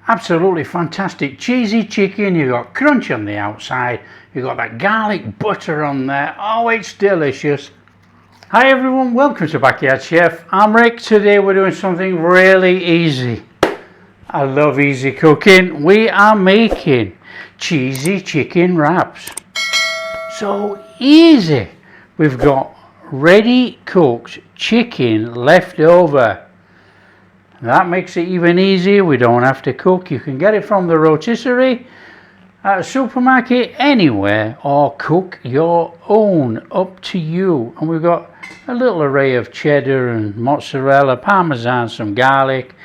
Absolutely fantastic cheesy chicken. You got crunch on the outside, you got that garlic butter on there. Oh, it's delicious. Hi everyone, welcome to Backyard Chef. I'm Rick. Today we're doing something really easy. I love easy cooking. We are making cheesy chicken wraps. So easy. We've got ready cooked chicken left over. That makes it even easier. We don't have to cook. You can get it from the rotisserie at a supermarket, anywhere, or cook your own, up to you. And we've got a little array of cheddar and mozzarella, Parmesan, some garlic,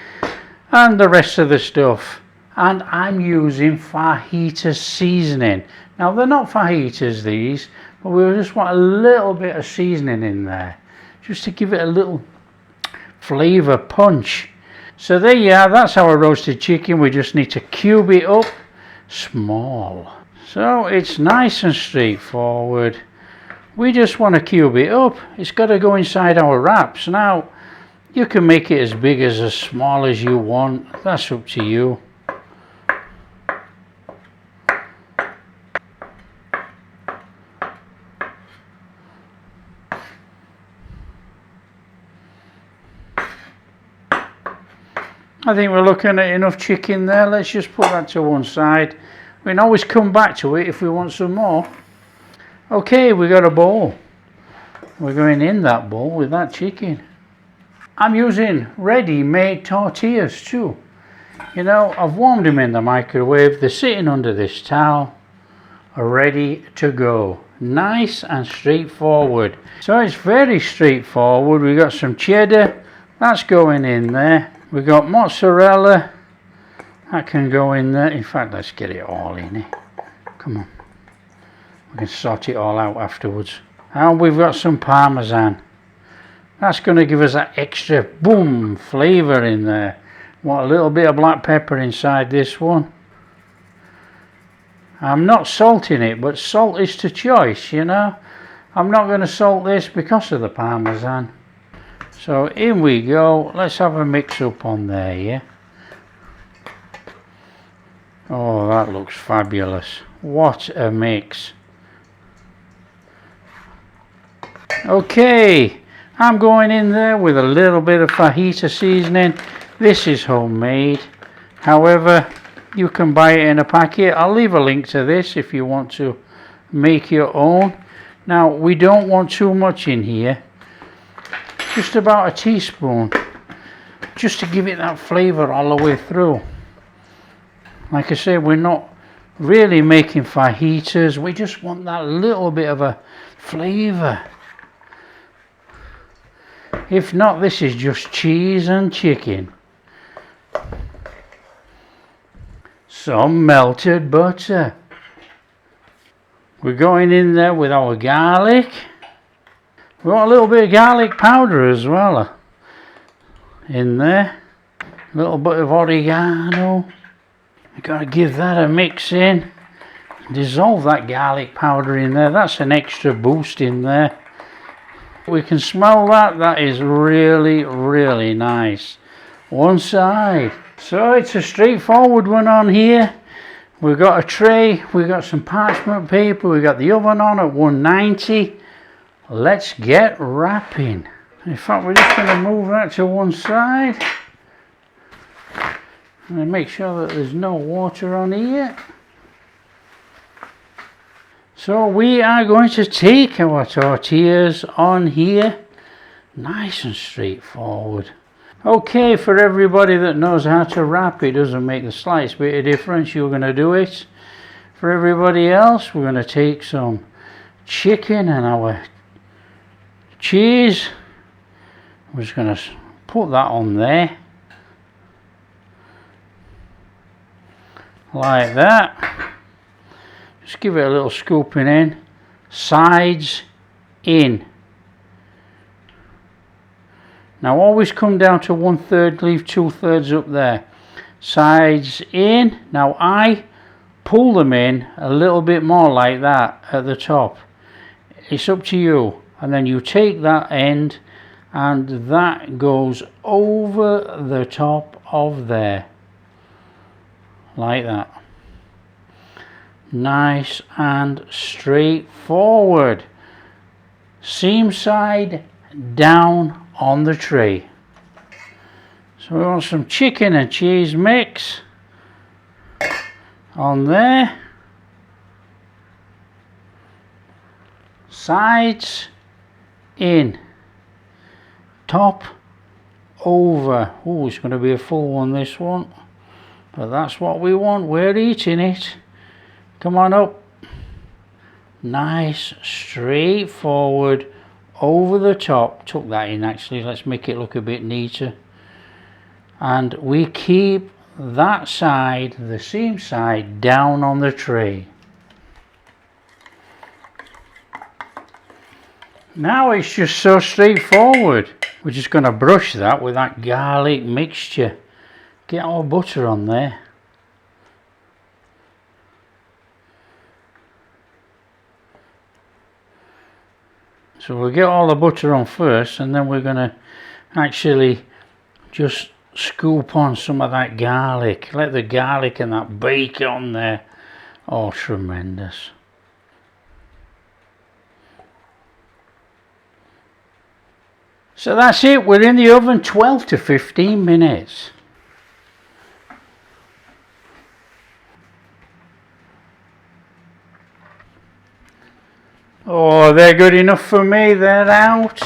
and the rest of the stuff. And I'm using fajita seasoning. Now they're not fajitas these, but we just want a little bit of seasoning in there, just to give it a little flavour punch. So there you are, that's our roasted chicken. We just need to cube it up small. So it's nice and straightforward. We just want to cube it up. It's got to go inside our wraps. Now you can make it as big as small as you want. That's up to you. I think we're looking at enough chicken there. Let's just put that to one side. We can always come back to it if we want some more. Okay, we got a bowl. We're going in that bowl with that chicken. I'm using ready-made tortillas too. You know, I've warmed them in the microwave. They're sitting under this towel, ready to go. Nice and straightforward. So it's very straightforward. We got some cheddar. That's going in there. We got mozzarella, that can go in there. In fact, let's get it all in it. Come on, we can sort it all out afterwards. And we've got some Parmesan. That's going to give us that extra boom flavour in there. Want a little bit of black pepper inside this one. I'm not salting it, but salt is to choice, you know. I'm not going to salt this because of the Parmesan. So in we go. Let's have a mix up on there, yeah. Oh, that looks fabulous. What a mix. Okay, I'm going in there with a little bit of fajita seasoning. This is homemade. However, you can buy it in a packet. I'll leave a link to this if you want to make your own. Now, we don't want too much in here. Just about a teaspoon, just to give it that flavour all the way through. Like I say, we're not really making fajitas. We just want that little bit of a flavour. If not, this is just cheese and chicken. Some melted butter. We're going in there with our garlic. We want a little bit of garlic powder as well in there. A little bit of oregano. We've got to give that a mix in. Dissolve that garlic powder in there. That's an extra boost in there. We can smell that. That is really, really nice. One side. So it's a straightforward one on here. We've got a tray. We've got some parchment paper. We've got the oven on at 190. Let's get wrapping. In fact, we're just going to move that to one side and make sure that there's no water on here. So we are going to take our tortillas on here. Nice and straightforward. Okay, for everybody that knows how to wrap, it doesn't make the slightest bit of difference. You're going to do it. For everybody else, we're going to take some chicken and our cheese. We're just going to put that on there like that. Just give it a little scooping in, sides in. Now always come down to 1/3, leave 2/3 up there. Sides in. Now I pull them in a little bit more like that at the top. It's up to you. And then you take that end and that goes over the top of there. like that. Nice and straightforward. Seam side down on the tray. So we want some chicken and cheese mix on there. Sides in. Top over. Oh, it's going to be a full one, this one. But that's what we want. We're eating it. Come on up. Nice, straightforward, over the top. Tuck that in actually. Let's make it look a bit neater. And we keep that side, the seam side, down on the tray. Now it's just so straightforward. We're just going to brush that with that garlic mixture. Get our butter on there. So we'll get all the butter on first, and then we're going to actually just scoop on some of that garlic. Let the garlic and that bake on there. Oh, tremendous. So that's it. We're in the oven 12 to 15 minutes. Oh, they're good enough for me. They're out.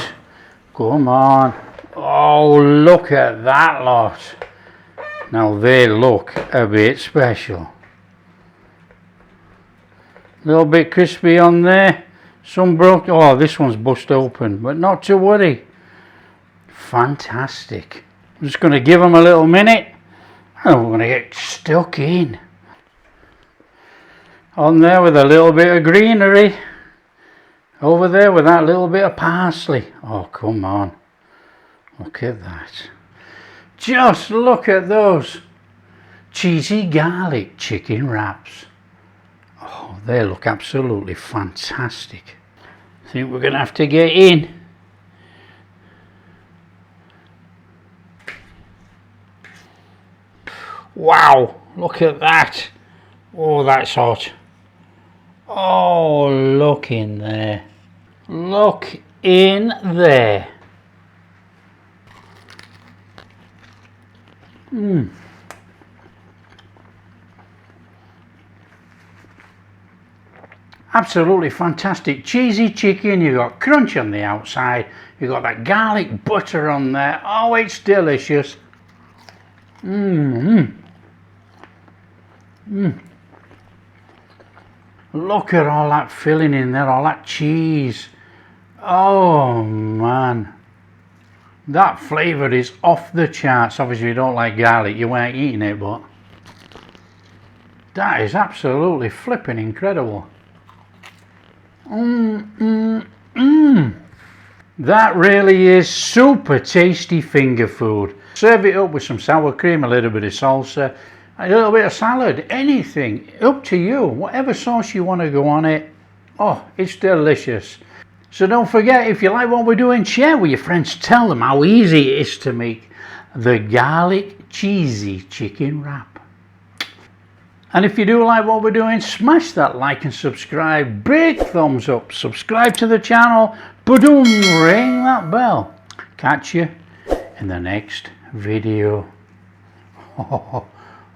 Come on. Oh, look at that lot. Now they look a bit special. A little bit crispy on there. Some broke. Oh, this one's bust open, but not to worry. Fantastic. I'm just going to give them a little minute and we're going to get stuck in. On there with a little bit of greenery. Over there with that little bit of parsley. Oh, come on. Look at that. Just look at those cheesy garlic chicken wraps. Oh, they look absolutely fantastic. I think we're going to have to get in. Wow, look at that. Oh, that's hot. Oh, look in there. Look in there. Absolutely fantastic. Cheesy chicken, you got crunch on the outside, you got that garlic butter on there. Oh, it's delicious. Look at all that filling in there, all that cheese. Oh man, that flavour is off the charts. Obviously you don't like garlic, you weren't eating it, but that is absolutely flipping incredible. That really is super tasty finger food. Serve it up with some sour cream, a little bit of salsa, a little bit of salad, anything, up to you, whatever sauce you want to go on it. Oh, it's delicious. So don't forget, if you like what we're doing, share with your friends, tell them how easy it is to make the garlic cheesy chicken wrap. And if you do like what we're doing, smash that like and subscribe, big thumbs up, subscribe to the channel, boom, ring that bell. Catch you in the next video.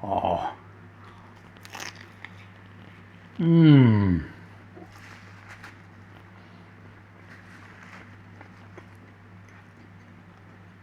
Oh.